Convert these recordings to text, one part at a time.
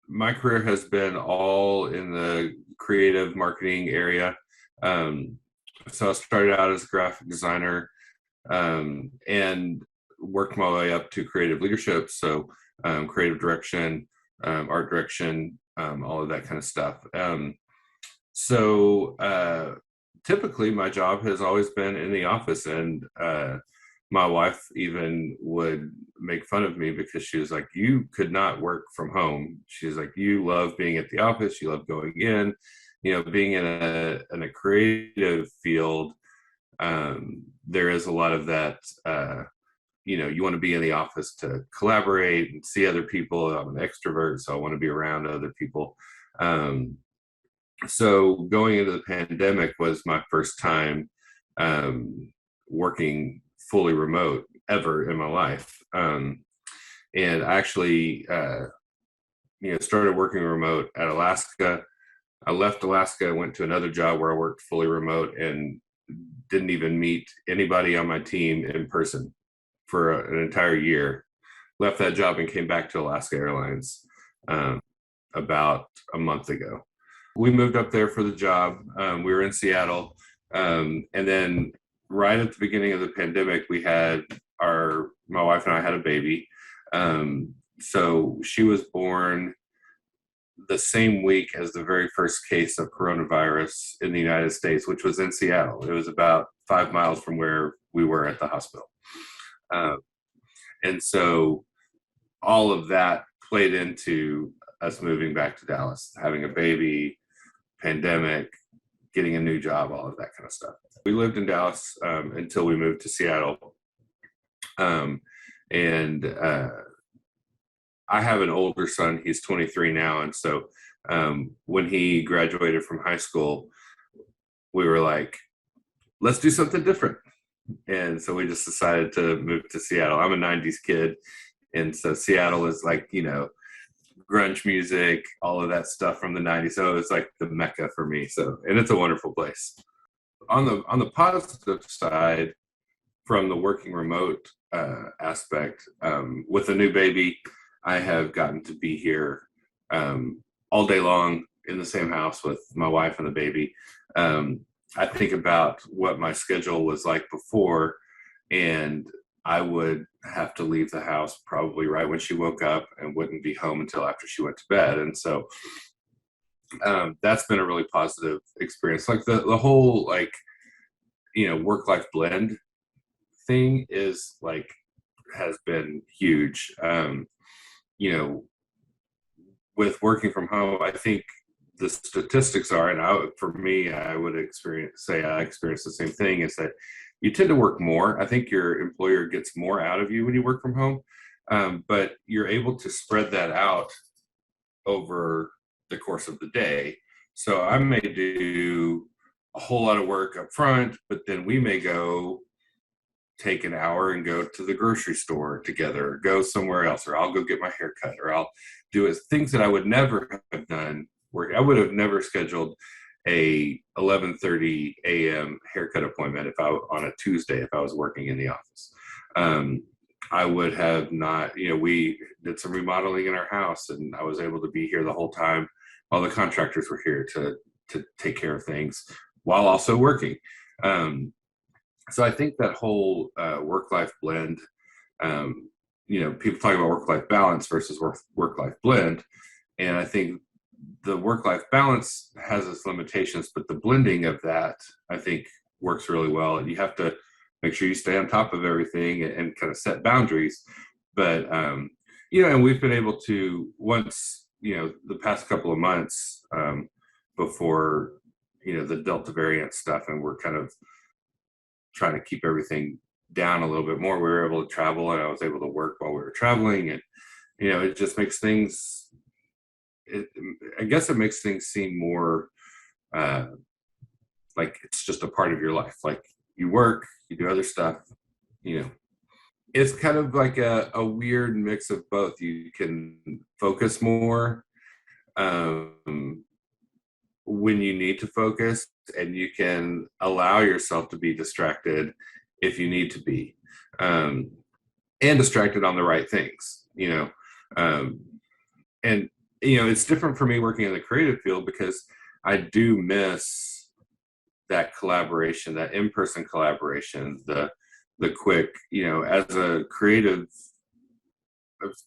my career has been all in the creative marketing area. Um, so I started out as a graphic designer, and worked my way up to creative leadership. So creative direction, art direction, all of that kind of stuff. So typically my job has always been in the office, and my wife even would make fun of me because she was like, you could not work from home. She's like, you love being at the office, you love going in, being in a creative field. There is a lot of that. You want to be in the office to collaborate and see other people. I'm an extrovert, so I want to be around other people. So going into the pandemic was my first time working fully remote ever in my life. And I actually, started working remote at Alaska. I left Alaska, went to another job where I worked fully remote, and didn't even meet anybody on my team in person for an entire year. Left that job and came back to Alaska Airlines about a month ago. We moved up there for the job. We were in Seattle. And then right at the beginning of the pandemic, my wife and I had a baby. So she was born the same week as the very first case of coronavirus in the United States, which was in Seattle. It was about 5 miles from where we were at the hospital. And so all of that played into us moving back to Dallas, having a baby, pandemic, getting a new job, all of that kind of stuff. We lived in Dallas until we moved to Seattle. And I have an older son. He's 23 now. And so when he graduated from high school, we were like, let's do something different. And so we just decided to move to Seattle. I'm a 90s kid. And so Seattle is like, grunge music, all of that stuff from the 90s. So it's like the Mecca for me. So, and it's a wonderful place. On the positive side, from the working remote aspect, with a new baby, I have gotten to be here all day long in the same house with my wife and the baby. I think about what my schedule was like before, and I would have to leave the house probably right when she woke up and wouldn't be home until after she went to bed. And so that's been a really positive experience. Like the whole, work-life blend thing has been huge. With working from home, I think the statistics are, and for me, I would say I experience the same thing, is that you tend to work more. I think your employer gets more out of you when you work from home, but you're able to spread that out over the course of the day. So I may do a whole lot of work up front, but then we may go take an hour and go to the grocery store together, or go somewhere else, or I'll go get my hair cut, or I'll do things that I would never have done. Where I would have never scheduled a 11:30 a.m. haircut appointment on a Tuesday if I was working in the office. I would have not. We did some remodeling in our house, and I was able to be here the whole time. All the contractors were here to take care of things while also working. So I think that whole work-life blend, people talk about work-life balance versus work-life blend. And I think the work-life balance has its limitations, but the blending of that, I think, works really well. And you have to make sure you stay on top of everything and kind of set boundaries. But, and we've been able to, once, the past couple of months before, the Delta variant stuff, and we're kind of trying to keep everything down a little bit more, we were able to travel, and I was able to work while we were traveling. And, it just makes things, I guess it makes things seem more like it's just a part of your life. Like you work, you do other stuff, It's kind of like a weird mix of both. You can focus more when you need to focus, and you can allow yourself to be distracted if you need to be, and distracted on the right things, and it's different for me working in the creative field because I do miss that collaboration, that in-person collaboration, the quick, as a creative,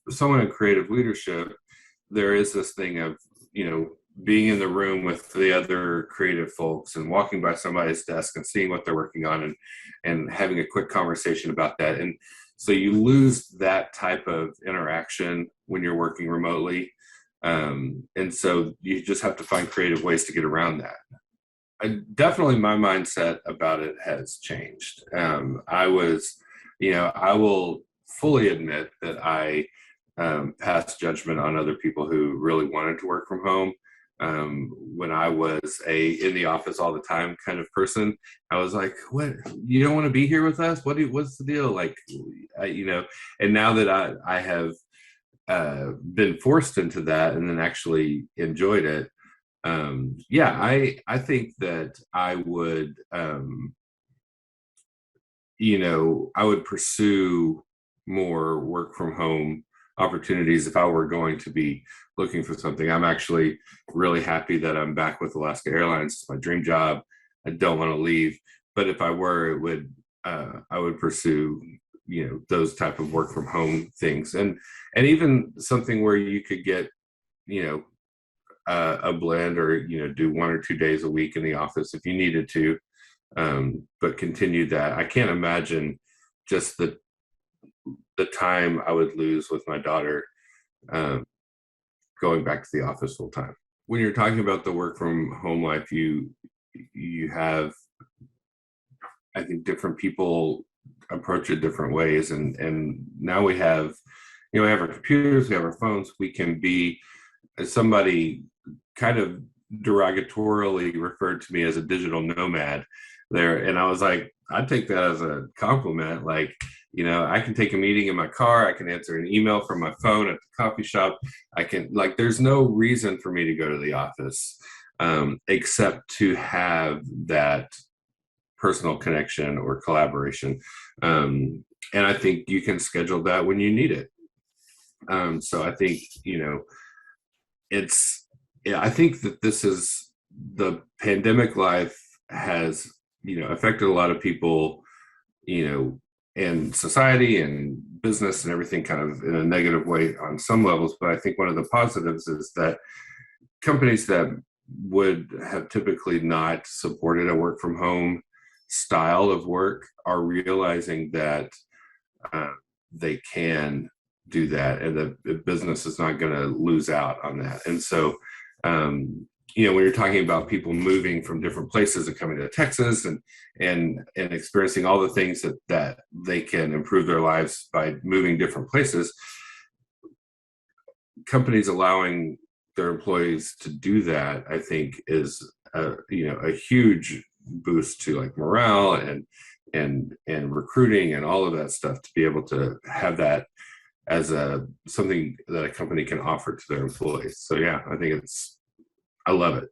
someone in creative leadership, there is this thing of, being in the room with the other creative folks and walking by somebody's desk and seeing what they're working on, and having a quick conversation about that. And so you lose that type of interaction when you're working remotely. And so you just have to find creative ways to get around that. Definitely my mindset about it has changed. I will fully admit that I passed judgment on other people who really wanted to work from home. When I was a in the office all the time kind of person, I was like, "What? You don't want to be here with us? What's the deal?" Like, And now that I have been forced into that and then actually enjoyed it, yeah, I think that I would, I would pursue more work from home opportunities if I were going to be looking for something. I'm actually really happy that I'm back with Alaska Airlines. It's my dream job. I don't want to leave, but if I were, I would pursue, those type of work from home things, and even something where you could get, you know, a blend, or do 1 or 2 days a week in the office if you needed to, but continue that. I can't imagine just the time I would lose with my daughter, um, going back to the office full time. When you're talking about the work from home life, you have, I think, different people approach it different ways, and now we have, we have our computers, we have our phones. We can be, as somebody kind of derogatorily referred to me as a digital nomad there, and I was like, I'd take that as a compliment. Like, I can take a meeting in my car, I can answer an email from my phone at the coffee shop. I can, like, there's no reason for me to go to the office, except to have that personal connection or collaboration. And I think you can schedule that when you need it. So I think, it's, yeah, I think that this is, the pandemic life has, affected a lot of people, and society and business and everything kind of in a negative way on some levels. But I think one of the positives is that companies that would have typically not supported a work from home style of work are realizing that they can do that, and the business is not going to lose out on that. And so, when you're talking about people moving from different places and coming to Texas, and experiencing all the things that they can improve their lives by moving different places, companies allowing their employees to do that, I think, is a huge boost to, like, morale and recruiting and all of that stuff, to be able to have that as something that a company can offer to their employees. So yeah, I think I love it.